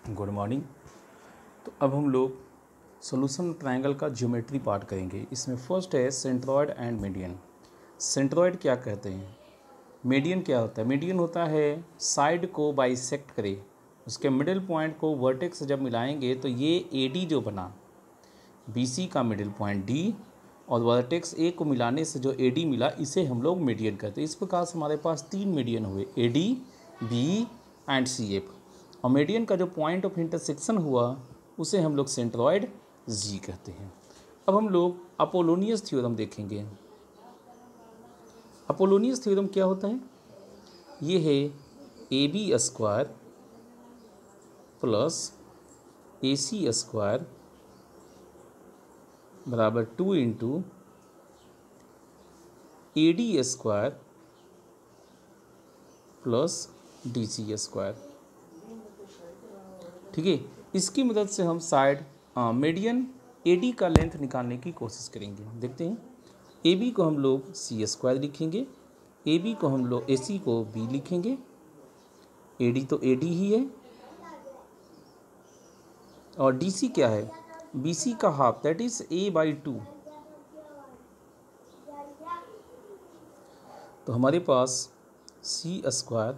Good morning. तो अब हम लोग सॉल्यूशन ट्रायंगल का ज्योमेट्री पार्ट करेंगे। इसमें फर्स्ट है सेंट्रॉयड एंड मीडियन। सेंट्रॉयड क्या कहते हैं, मीडियन क्या होता है? मीडियन होता है साइड को बाइसेक्ट करे, उसके मिडिल पॉइंट को वर्टेक्स से जब मिलाएंगे तो ये AD जो बना, BC का मिडिल पॉइंट D और वर्टेक्स A को मिलाने से जो AD मिला, इसे हम लोग मीडियन कहते हैं। इस प्रकार से हमारे पास 3 मीडियन हुए, AD, BE एंड CF। और मीडियन का जो पॉइंट ऑफ इंटरसेक्शन हुआ उसे हम लोग सेंट्रॉयड G कहते हैं। अब हम लोग अपोलोनियस थ्योरम देखेंगे। अपोलोनियस थ्योरम क्या होता है? ये है AB square plus AC square बराबर 2 into AD square plus DC square. ठीक है, इसकी मदद से हम साइड मीडियन AD का लेंथ निकालने की कोशिश करेंगे। देखते हैं, AB को हम लोग C स्क्वायर लिखेंगे, AB को हम लोग AC को B लिखेंगे, AD तो AD ही है, और DC क्या है? BC का हाफ, दैट इज A/2। तो हमारे पास C square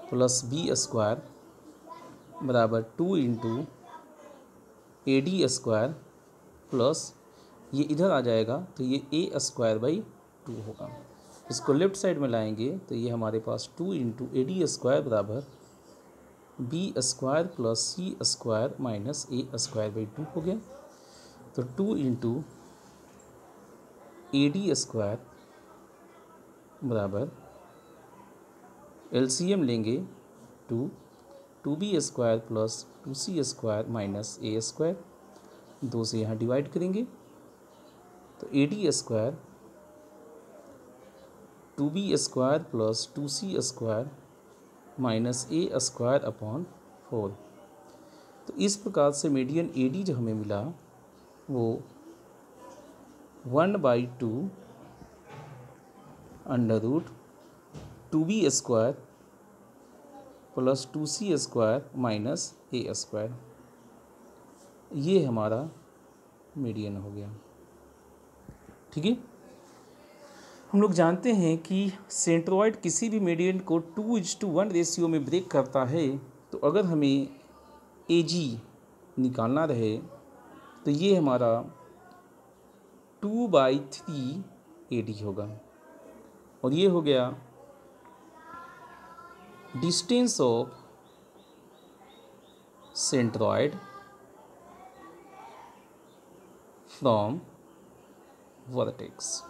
plus B square बराबर 2 इंटू AD स्क्वायर प्लस ये इधर आ जाएगा तो ये A स्क्वायर बाई 2 होगा। इसको लेफ्ट साइड में लाएंगे तो ये हमारे पास 2 इंटू AD स्क्वायर बराबर B square plus C square minus A square by 2 हो गया। तो 2 इंटू AD स्क्वायर बराबर LCM लेंगे 2B square plus 2C square minus A square, 2 से यहाँ डिवाइड करेंगे तो AD square 2B square plus 2C square minus A square upon 4। तो इस प्रकार से मीडियन AD जो हमें मिला वो 1/2 under root 2B square plus 2C square minus A square, ये हमारा मीडियन हो गया। ठीक है, हम लोग जानते हैं कि सेंट्रॉयड किसी भी मीडियन को 2:1 रेशियो में ब्रेक करता है। तो अगर हमें AG निकालना रहे तो ये हमारा 2/3 AD होगा, और ये हो गया distance of centroid from vertex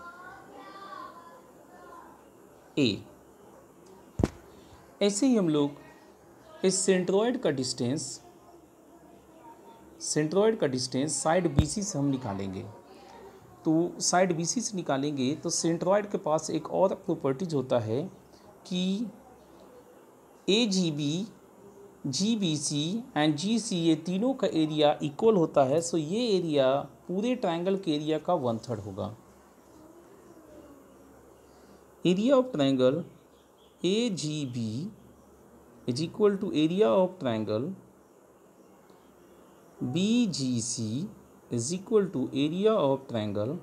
A। ऐसे ही हम लोग इस सेंट्रॉयड का डिस्टेंस साइड BC से हम निकालेंगे। तो साइड BC से निकालेंगे तो सेंट्रॉयड के पास एक और प्रॉपर्टीज होता है कि AGB, GBC एंड GC ये तीनों का एरिया इक्वल होता है। सो ये एरिया पूरे ट्रायंगल के एरिया का 1/3 होगा। Area of triangle AGB is equal to area of triangle BGC is equal to area of triangle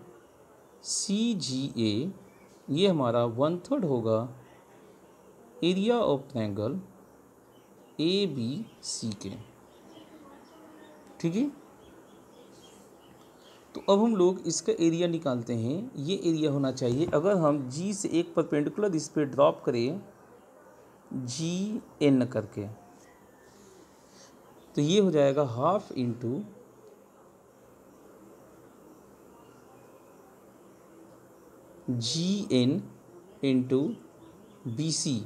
CGA। ये हमारा 1/3 होगा एरिया ऑफ ट्रायंगल ABC के। ठीक है, तो अब हम लोग इसका एरिया निकालते हैं। ये एरिया होना चाहिए, अगर हम G से एक परपेंडिकुलर इस पर ड्रॉप करें GN करके, तो ये हो जाएगा half into GN into BC।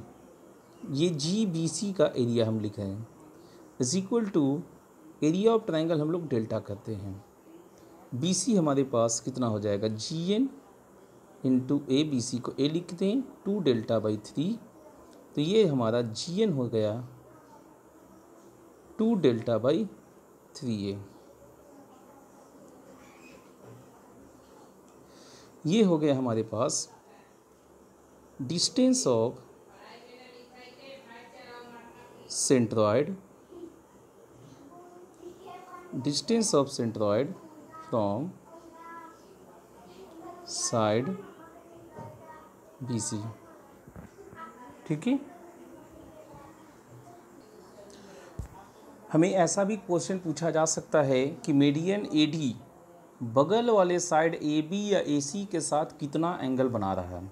ये GBC का एरिया हम लिख रहे हैं is equal to area of triangle हम लोग डेल्टा करते हैं। BC हमारे पास कितना हो जाएगा, GN इंटू ABC को A लिखते हैं 2 डेल्टा बाई 3। तो ये हमारा GN हो गया 2 डेल्टा बाई 3A। ये हो गया हमारे पास distance of centroid distance of centroid from side BC। ठीक है, हमें ऐसा भी क्वेश्चन पूछा जा सकता है कि मीडियन AD बगल वाले साइड AB या AC के साथ कितना एंगल बना रहा है।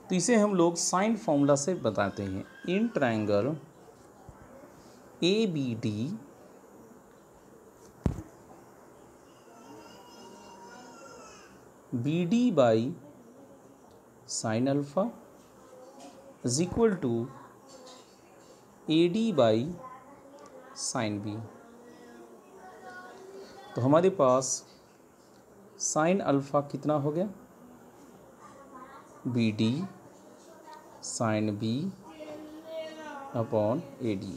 तो इसे हम लोग साइन फॉर्मूला से बताते हैं। In triangle ABD BD by sine alpha is equal to AD by sine B। तो हमारे पास साइन अल्फा कितना हो गया, BD sine B upon AD।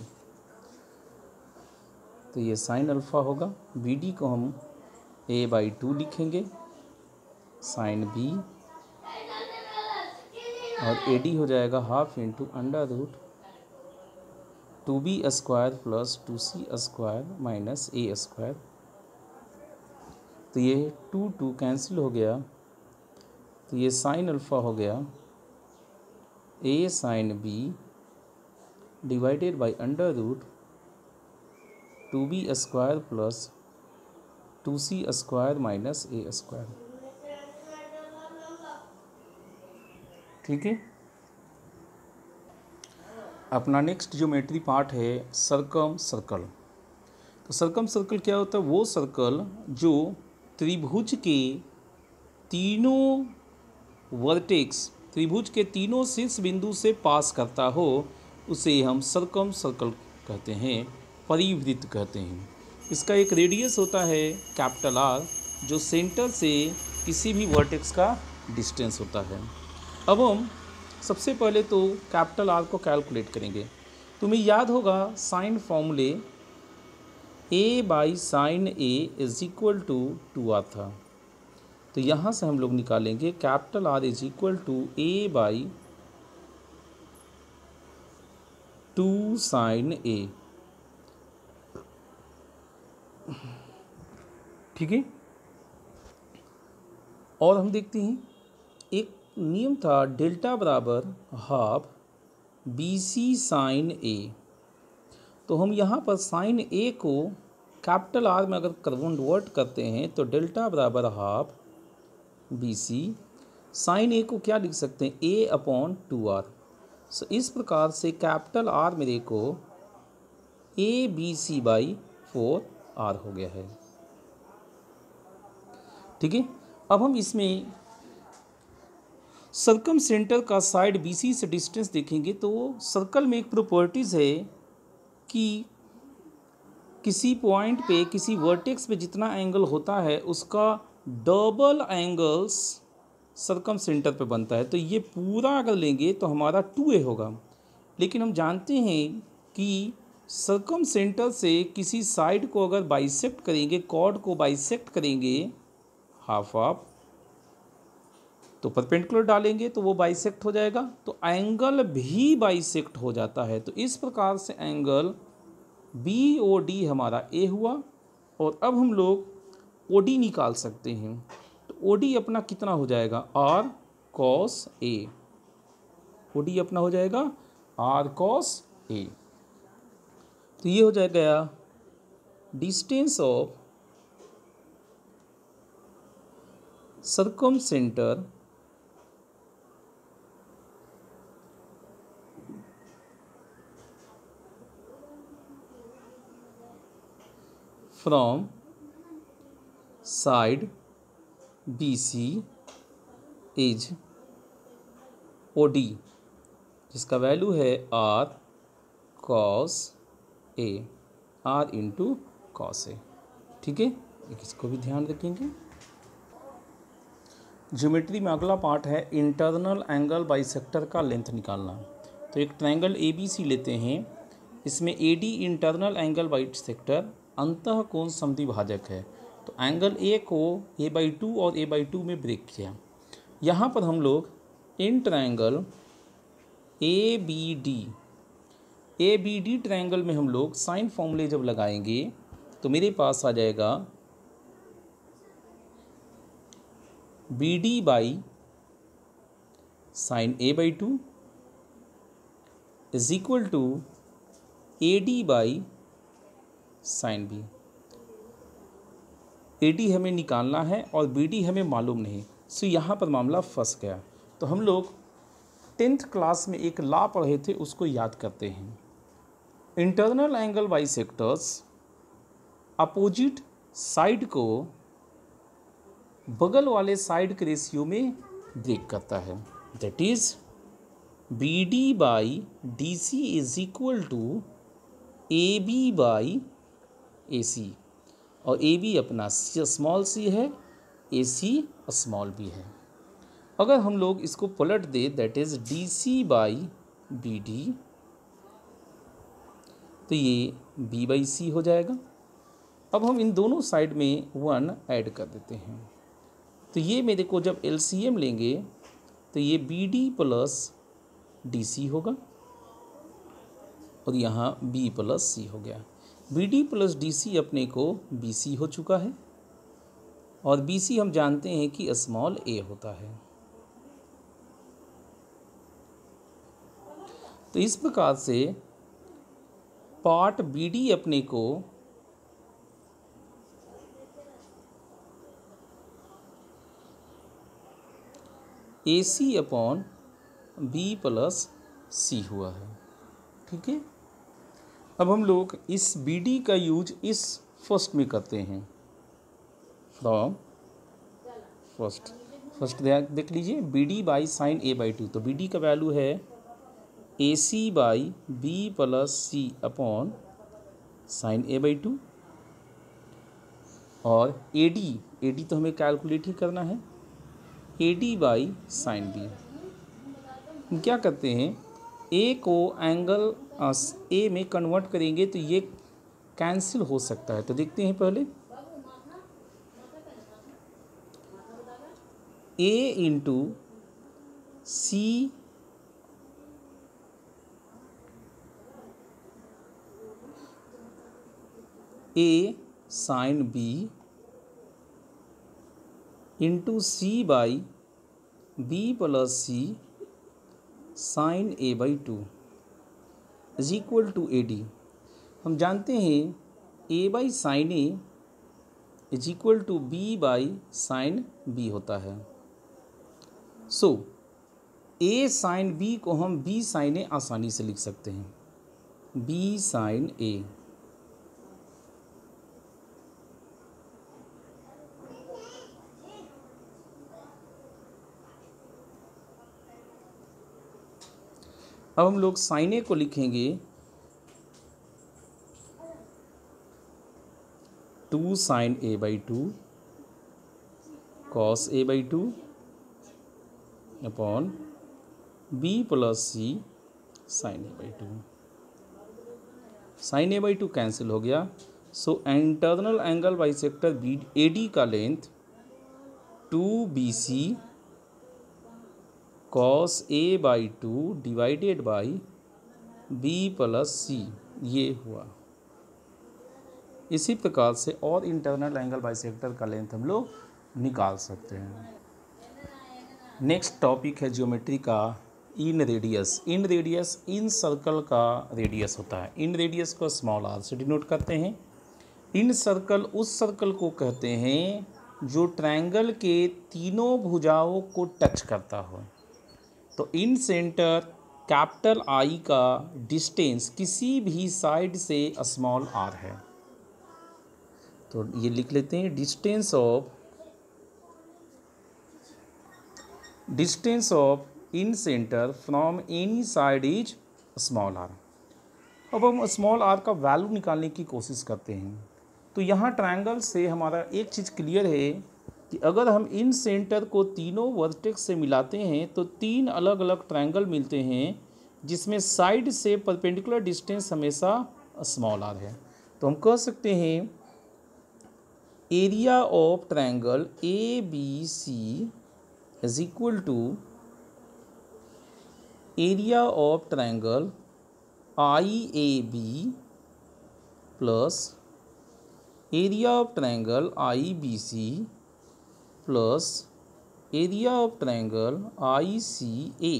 तो ये साइन अल्फा होगा, BD को हम A/2 लिखेंगे, साइन B और AD हो जाएगा half into under root 2B² plus 2C² minus A²। तो ये 2 कैंसिल हो गया, तो ये साइन अल्फा हो गया A sine B divided by under root 2B² plus 2C² minus A²। ठीक है, अपना नेक्स्ट ज्योमेट्री पार्ट है सर्कम सर्कल। तो सर्कम सर्कल क्या होता है, वो सर्कल जो त्रिभुज के तीनों वर्टेक्स, त्रिभुज के तीनों शीर्ष बिंदु से पास करता हो, उसे हम सर्कम सर्कल कहते हैं, परिवृत्त कहते हैं। इसका एक रेडियस होता है कैपिटल R, जो सेंटर से किसी भी वर्टेक्स का डिस्टेंस होता है। अब हम सबसे पहले तो कैपिटल R को कैलकुलेट करेंगे। तुम्हें याद होगा साइन फॉर्मूले A by sine A is equal to 2R था। तो यहाँ से हम लोग निकालेंगे capital R is equal to A by 2 sine A। ठीक है, और हम देखते हैं एक नियम था डेल्टा बराबर हाफ BC साइन A। तो हम यहाँ पर साइन A को कैपिटल R में अगर कन्वर्ट करते हैं तो डेल्टा बराबर हाफ BC साइन A को क्या लिख सकते हैं, A अपॉन 2R। सो इस प्रकार से कैपिटल R मेरे को ABC बाई 4R हो गया है। ठीक है, अब हम इसमें सर्कम सेंटर का साइड BC से डिस्टेंस देखेंगे। तो सर्कल में एक प्रॉपर्टीज़ है कि किसी पॉइंट पे, किसी वर्टेक्स पे जितना एंगल होता है उसका डबल एंगल्स सर्कम सेंटर पे बनता है। तो ये पूरा अगर लेंगे तो हमारा 2A होगा, लेकिन हम जानते हैं कि सर्कम सेंटर से किसी साइड को अगर बाइसेक्ट करेंगे, कॉर्ड को बाइसेक्ट करेंगे हाफ हाफ, तो परपेंडिकुलर डालेंगे तो वो बाइसेक्ट हो जाएगा, तो एंगल भी बाइसेक्ट हो जाता है। तो इस प्रकार से एंगल BOD हमारा A हुआ। और अब हम लोग OD निकाल सकते हैं। तो OD अपना कितना हो जाएगा, R cos A। OD अपना हो जाएगा R cos A। तो ये हो जाएगा distance of circum centre from side BC is OD, जिसका वैल्यू है R cos A, R into cos A। ठीक है, इसको भी ध्यान रखेंगे। ज्योमेट्री में अगला पार्ट है इंटरनल एंगल बाइसेक्टर का लेंथ निकालना। तो एक ट्रायंगल ABC लेते हैं, इसमें AD इंटरनल एंगल बाइसेक्टर अंतः कोण समद्विभाजक है। तो एंगल A को A/2 और A/2 में ब्रेक किया। यहाँ पर हम लोग इन ट्रायंगल ABD ट्रायंगल में हम लोग साइन फॉर्मूले जब लगाएंगे तो मेरे पास आ जाएगा B D by sine A by two is equal to A D by sine B. A D हमें निकालना है और बी डी हमें मालूम नहीं, सो यहाँ पर मामला फंस गया। तो हम लोग 10th क्लास में एक लॉ पढ़े थे, उसको याद करते हैं। Internal angle bisectors opposite side को बगल वाले साइड के रेशियो में ब्रेक करता है। That is B D by D C is equal to A B by A C, और ए बी अपना स्मॉल सी है, ए सी स्मॉल बी है। अगर हम लोग इसको पलट दे, that is D C by B D, तो ये बी बाई सी हो जाएगा। अब हम इन दोनों साइड में 1 ऐड कर देते हैं, तो ये मेरे को जब एलसीएम लेंगे तो ये B D plus D C होगा, और यहाँ बी प्लस सी हो गया। B D plus D C अपने को बी सी हो चुका है, और बी सी हम जानते हैं कि स्मॉल ए होता है। तो इस प्रकार से पार्ट बी डी अपने को A C upon B plus C हुआ है। ठीक है, अब हम लोग इस बी डी का यूज इस फर्स्ट में करते हैं। फ्रॉम फर्स्ट देख लीजिए, B D by sine A by two, तो बी डी का वैल्यू है A C by B plus C upon sine A by two, और ए डी तो हमें कैलकुलेट ही करना है, A D by sine B. हम क्या करते हैं, ए को एंगल ए में कन्वर्ट करेंगे तो ये कैंसिल हो सकता है। तो देखते हैं पहले, A into C A sine B into C by B plus C sine A by two is equal to A D. हम जानते हैं A by sine A is equal to B by sine B होता है। सो ए sine B को हम B sign ए आसानी से लिख सकते हैं, बी साइन ए। अब हम लोग साइन ए को लिखेंगे 2 sine A by two cos A by two upon B plus C sine A by two. Sine A by two cancel हो गया, so internal angle bisector B A D का length 2BC cos A by two divided by B plus C, ये हुआ। इसी प्रकार से और internal angle bisector का लेंथ हम लोग निकाल सकते हैं। नेक्स्ट टॉपिक है ज्योमेट्री का इन रेडियस। इन रेडियस इन सर्कल का रेडियस होता है। इन रेडियस को स्मॉल आर से डिनोट करते हैं। इन सर्कल उस सर्कल को कहते हैं जो ट्रायंगल के तीनों भुजाओं को टच करता हो। तो इन सेंटर कैपिटल आई का डिस्टेंस किसी भी साइड से स्मॉल आर है। तो ये लिख लेते हैं, distance of incentre from any side is small r. अब हम स्मॉल आर का वैल्यू निकालने की कोशिश करते हैं। तो यहाँ ट्रायंगल से हमारा एक चीज़ क्लियर है कि अगर हम इन सेंटर को तीनों वर्टेक्स से मिलाते हैं तो 3 अलग अलग ट्रायंगल मिलते हैं जिसमें साइड से परपेंडिकुलर डिस्टेंस हमेशा स्मॉल आर है। तो हम कह सकते हैं area of triangle A B C is equal to area of triangle I A B plus area of triangle I B C plus area of triangle I C A.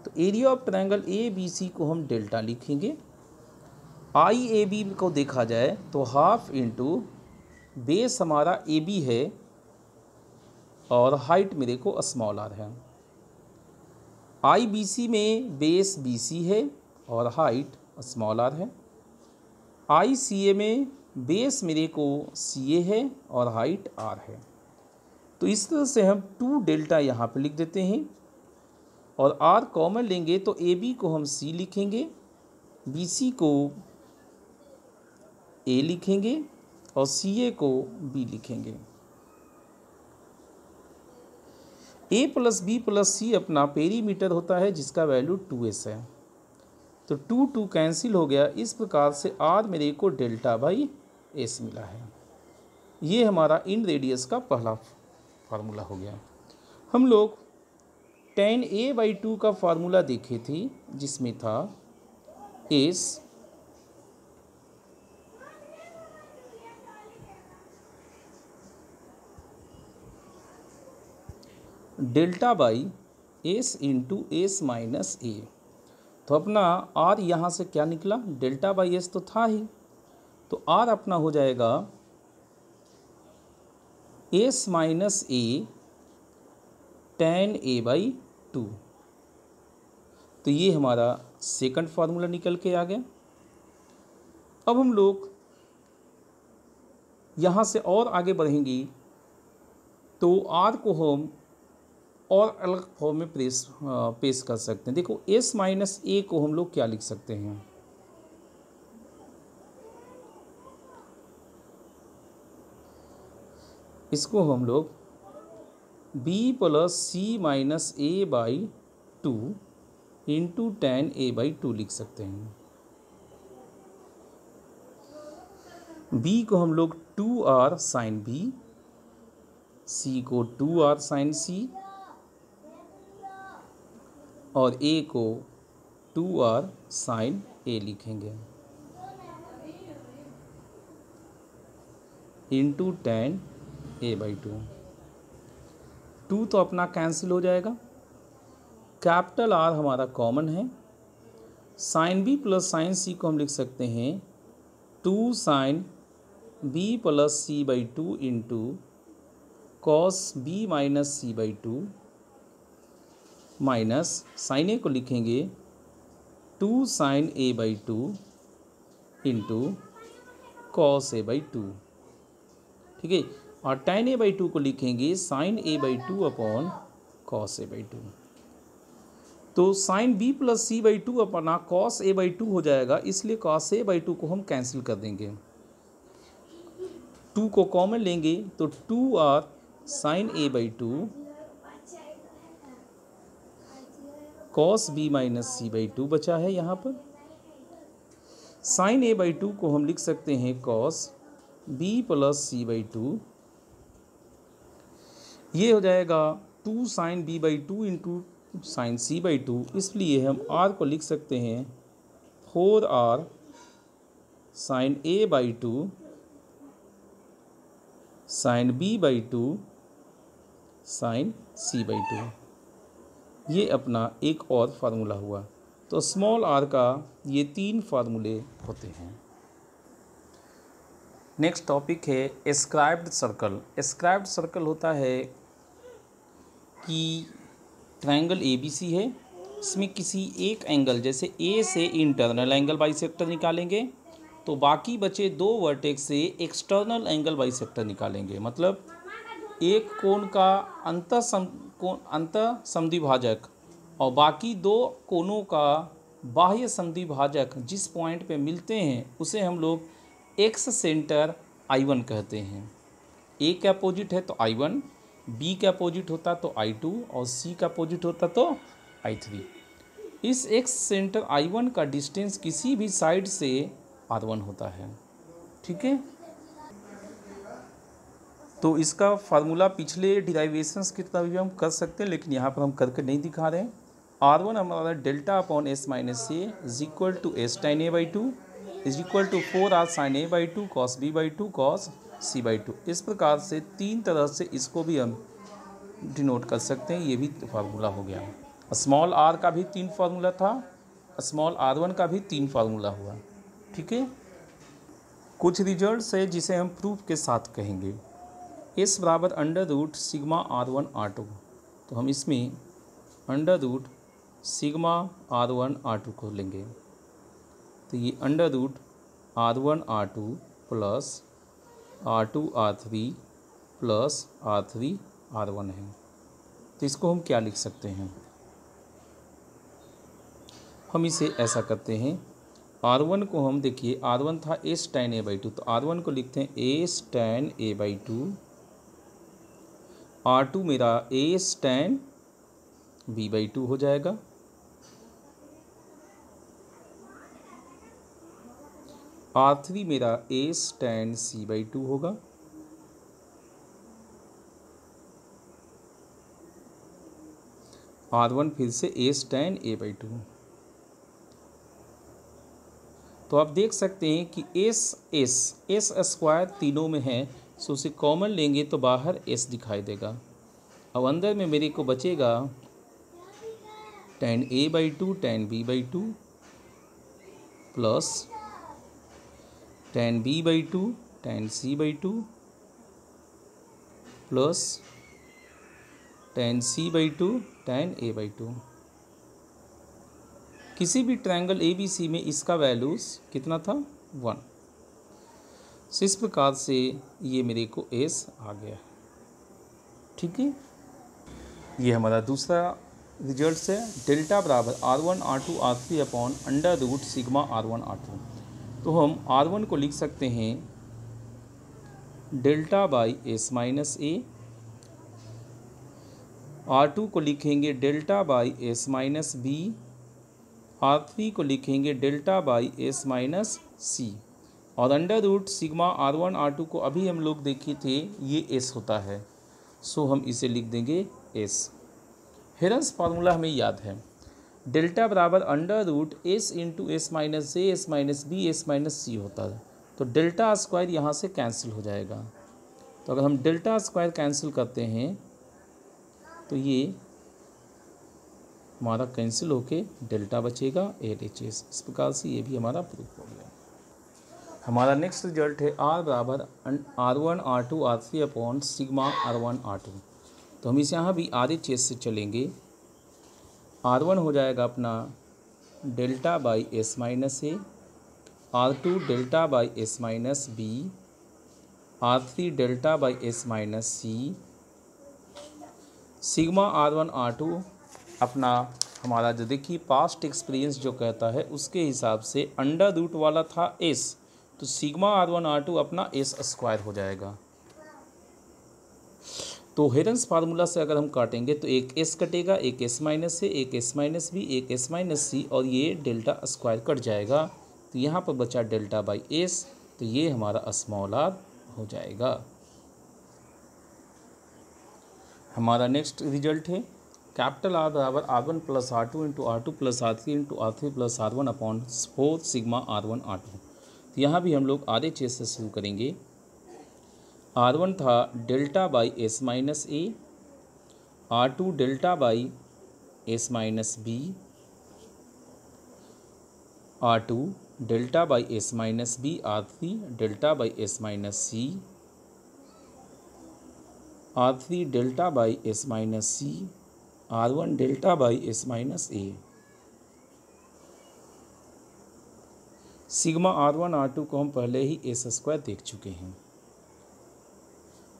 तो area of triangle A B C को हम delta लिखेंगे। आई A B को देखा जाए तो half into base हमारा A B है और हाइट मेरे को स्मॉल आर है। आई बी सी में बेस बी सी है और हाइट स्मॉल आर है। आई सी ए में बेस मेरे को सी ए है और हाइट आर है। तो इस तरह से हम 2 डेल्टा यहाँ पे लिख देते हैं और आर कॉमन लेंगे तो ए बी को हम सी लिखेंगे, बी सी को ए लिखेंगे और सी ए को बी लिखेंगे। ए प्लस बी प्लस सी अपना पेरीमीटर होता है जिसका वैल्यू 2s है। तो 2 कैंसिल हो गया। इस प्रकार से आर मेरे को डेल्टा बाई एस मिला है। ये हमारा इन रेडियस का पहला फार्मूला हो गया। हम लोग tan a/2 का फार्मूला देखे थे जिसमें था S delta by S into S minus A. तो अपना आर यहाँ से क्या निकला, डेल्टा बाई एस तो था ही, तो आर अपना हो जाएगा एस माइनस ए tan a/2। तो ये हमारा सेकंड फार्मूला निकल के आ गया। अब हम लोग यहाँ से और आगे बढ़ेंगे तो आर को हम और अलग फॉर्म में पेश कर सकते हैं। देखो एस माइनस ए को हम लोग क्या लिख सकते हैं, इसको हम लोग b plus C minus a/2 into tan a/2 लिख सकते हैं। b को हम लोग 2r साइन b, c को 2r साइन c और a को 2r साइन a लिखेंगे इंटू tan a/2। 2 तो अपना कैंसिल हो जाएगा। कैपिटल R हमारा कॉमन है। Sine b plus sine c को हम लिख सकते हैं 2 sine b plus c/2 into cos b minus c/2 minus sine a को लिखेंगे 2 sign a/2 into cos a/2। ठीक है, और tan a/2 को लिखेंगे sign a/2 upon cos a/2। तो साइन b प्लस c/2 अपना कॉस a/2 हो जाएगा, इसलिए कॉस a/2 को हम कैंसिल कर देंगे। 2 को कॉमन लेंगे तो 2r sign a/2 cos b minus c/2 बचा है। यहाँ पर साइन a/2 को हम लिख सकते हैं कॉस b प्लस c/2। ये हो जाएगा 2 sign b/2 into sine c/2, इसलिए हम r को लिख सकते हैं 4r sign a/2 sign b/2 sign c/2। ये अपना एक और फार्मूला हुआ। तो स्मॉल r का ये 3 फार्मूले होते हैं। नेक्स्ट टॉपिक है एस्क्राइब्ड सर्कल। एस्क्राइब्ड सर्कल होता है कि ट्रायंगल ABC है, इसमें किसी एक एंगल जैसे A से इंटरनल एंगल बाइसेक्टर निकालेंगे तो बाकी बचे 2 वर्टेक्स से एक्सटर्नल एंगल बाइसेक्टर निकालेंगे। मतलब एक कोण का अंतः समद्विभाजक और बाकी 2 कोणों का बाह्य समद्विभाजक जिस पॉइंट पे मिलते हैं उसे हम लोग एक्स सेंटर I1 कहते हैं। A का अपोजिट है तो I1, B का अपोजिट होता तो I2 और C का अपोजिट होता तो I3। इस एक्स सेंटर I1 का डिस्टेंस किसी भी साइड से R1 होता है। ठीक है, तो इसका फार्मूला पिछले डिराइवेशंस की तरह भी हम कर सकते हैं, लेकिन यहाँ पर हम करके नहीं दिखा रहे हैं। R1 हमारा delta upon S minus A is equal to S tan a/2 is equal to 4r sine A by 2 cos B by 2 cos C by 2। इस प्रकार से तीन तरह से इसको भी हम डिनोट कर सकते हैं। ये भी फार्मूला हो गया। स्मॉल आर का भी 3 फार्मूला था, स्मॉल r1 का भी 3 फार्मूला हुआ। ठीक है, कुछ रिजल्ट्स है जिसे हम प्रूफ के साथ कहेंगे। s बराबर under root sigma r1 r2, तो हम इसमें under root sigma r1 r2 को लेंगे, तो ये under root r1 r2 plus r2 r3 plus r3 r1 है। तो इसको हम क्या लिख सकते हैं? हम इसे ऐसा करते हैं, r1 को हम देखिए r1 था s tan a बाई 2, तो r1 को लिखते हैं s tan a by 2, r2 मेरा s tan b बाई 2 हो जाएगा, r3 मेरा s tan c बाई 2 होगा, r1 फिर से s tan a बाई 2। तो आप देख सकते हैं कि एस स्क्वायर तीनों में है, सो उसे कॉमन लेंगे तो बाहर एस दिखाई देगा। अब अंदर में मेरे को बचेगा tan a by 2 tan b by 2 plus tan b by 2 tan c by 2 plus tan c by 2 tan a by 2। किसी भी ट्रायंगल ए बी सी में इसका वैल्यूज़ कितना था? 1। सो इस प्रकार से ये मेरे को एस आ गया। ठीक है, ये हमारा दूसरा रिजल्ट है। डेल्टा बराबर r1 r2 r3 upon under root sigma r1 r2। तो हम r1 को लिख सकते हैं delta by S minus A, r2 को लिखेंगे delta by S minus B, r3 को लिखेंगे delta by S minus C, और under root sigma r1 r2 को अभी हम लोग देखे थे ये s होता है, सो हम इसे लिख देंगे s। हेरन्स फार्मूला हमें याद है, डेल्टा बराबर under root S into S minus J S minus B S minus C होता है। तो डेल्टा स्क्वायर यहाँ से कैंसिल हो जाएगा। तो अगर हम डेल्टा स्क्वायर कैंसिल करते हैं तो ये हमारा कैंसिल होके डेल्टा बचेगा 8hs। इस प्रकार से ये भी हमारा प्रूफ हो गया। हमारा नेक्स्ट रिजल्ट है r बराबर r1 r2 r3 upon sigma r1 r2। तो हम इस यहाँ भी RHS से चलेंगे। r1 हो जाएगा अपना delta by S minus A, r2 delta by S minus B, r3 delta by S minus C, sigma r1 r2 अपना हमारा जो देखिए पास्ट एक्सपीरियंस जो कहता है उसके हिसाब से अंडर रूट वाला था एस, तो सिग्मा r1 r2 अपना एस स्क्वायर हो जाएगा। तो हेरन्स फार्मूला से अगर हम काटेंगे तो एक एस कटेगा, एक एस माइनस से, एक एस माइनस बी, एक एस माइनस सी, और ये डेल्टा स्क्वायर कट जाएगा। तो यहाँ पर बचा डेल्टा बाई एस, तो ये हमारा स्मॉल आर हो जाएगा। हमारा नेक्स्ट रिजल्ट है कैपिटल आर बराबर r1 plus r2 into r2 plus r3 into r3 plus r1 upon 4 sigma r1 r2। तो यहाँ भी हम लोग RHS से शुरू करेंगे। r1 था delta by S minus A, r2 delta by S minus B, r2 delta by S minus B, r3 delta by S minus C, r3 delta by S minus C, r1 delta by S minus A. Sigma r1 r2 को हम पहले ही S square देख चुके हैं,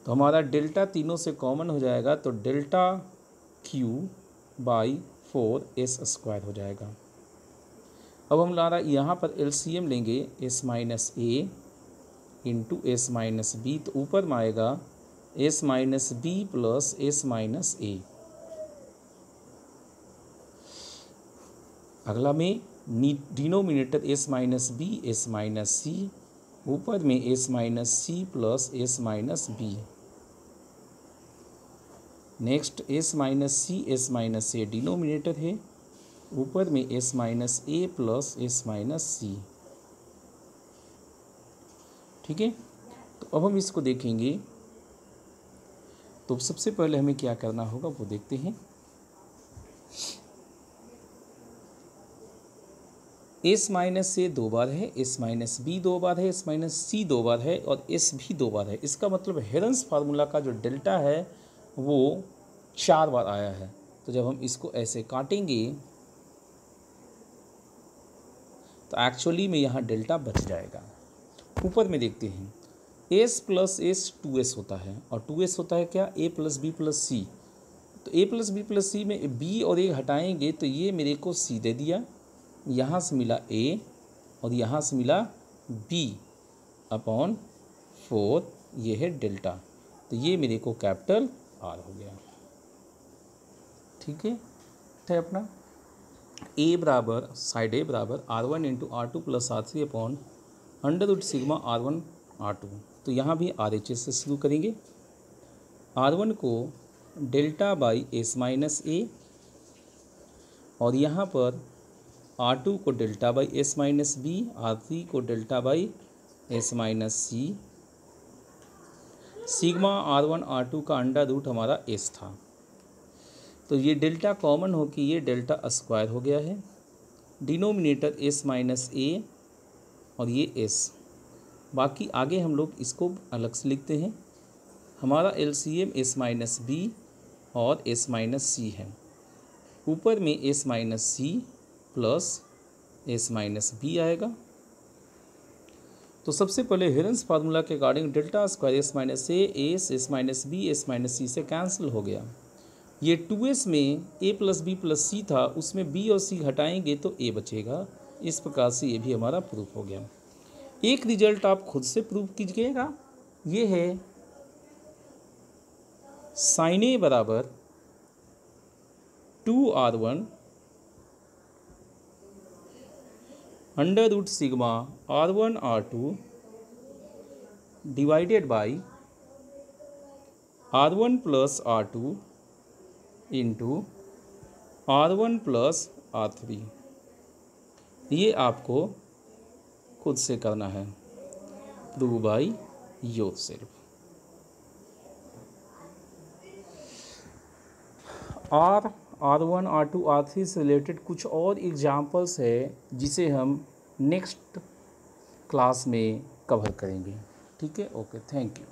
तो हमारा delta तीनों से कॉमन हो जाएगा, तो delta Q by 4 S square हो जाएगा। अब हम ला रहा यहाँ पर एलसीएम लेंगे S minus A into S minus B, तो ऊपर में आएगा S minus B plus S minus A. अगला में denominator S minus B S minus C, ऊपर में S minus C plus S minus B. Next S minus C denominator है, ऊपर में S minus A plus S minus C. ठीक है। तो अब हम इसको देखेंगे। तो सबसे पहले हमें क्या करना होगा वो देखते हैं। एस माइनस से 2 बार है, एस माइनस बी 2 बार है, एस माइनस सी 2 बार है और एस भी 2 बार है। इसका मतलब हेरेंस फार्मूला का जो डेल्टा है वो 4 बार आया है। तो जब हम इसको ऐसे काटेंगे तो एक्चुअली में यहाँ डेल्टा बच जाएगा। ऊपर में देखते हैं, एस प्लस एस 2s होता है और 2s होता है क्या, ए प्लस बी प्लस सी। तो ए प्लस बी प्लस सी में बी और ए हटाएंगे तो ये मेरे को सी दे दिया, यहाँ से मिला ए और यहाँ से मिला बी अपॉन 4, ये है डेल्टा। तो ये मेरे को कैपिटल आर हो गया। ठीक है अपना ए बराबर साइड ए बराबर R1 into R2 plus R3 upon under root sigma R1 R2। तो यहाँ भी RHS से शुरू करेंगे। R1 को delta by S minus A और यहाँ पर R2 को delta by S minus B, R3 को delta by S minus C. Sigma R1 R2 का अंडर रूट हमारा एस था, तो ये डेल्टा कॉमन हो कि ये डेल्टा स्क्वायर हो गया है। डिनोमिनेटर एस माइनस ए और ये एस, बाकी आगे हम लोग इसको अलग से लिखते हैं। हमारा एलसीएम एस माइनस बी और एस माइनस सी है। ऊपर में S minus C plus S minus B आएगा। तो सबसे पहले हेरेंस फार्मूला के according delta square S minus A S minus B S minus C से कैंसिल हो गया। ये 2s में a plus B plus C था, उसमें b और c हटाएंगे तो a बचेगा। इस प्रकार से ये भी हमारा प्रूफ हो गया। एक रिजल्ट आप खुद से प्रूफ कीजिएगा, ये है साइन ए बराबर 2R1 under root sigma R1 R2 divided by R1 plus R2 into R1 plus R3। ये आपको खुद से करना है, prove by yourself. R1 R2 R3 से रिलेटेड कुछ और एग्जाम्पल्स है जिसे हम नेक्स्ट क्लास में कवर करेंगे। ठीक है, ओके, थैंक यू।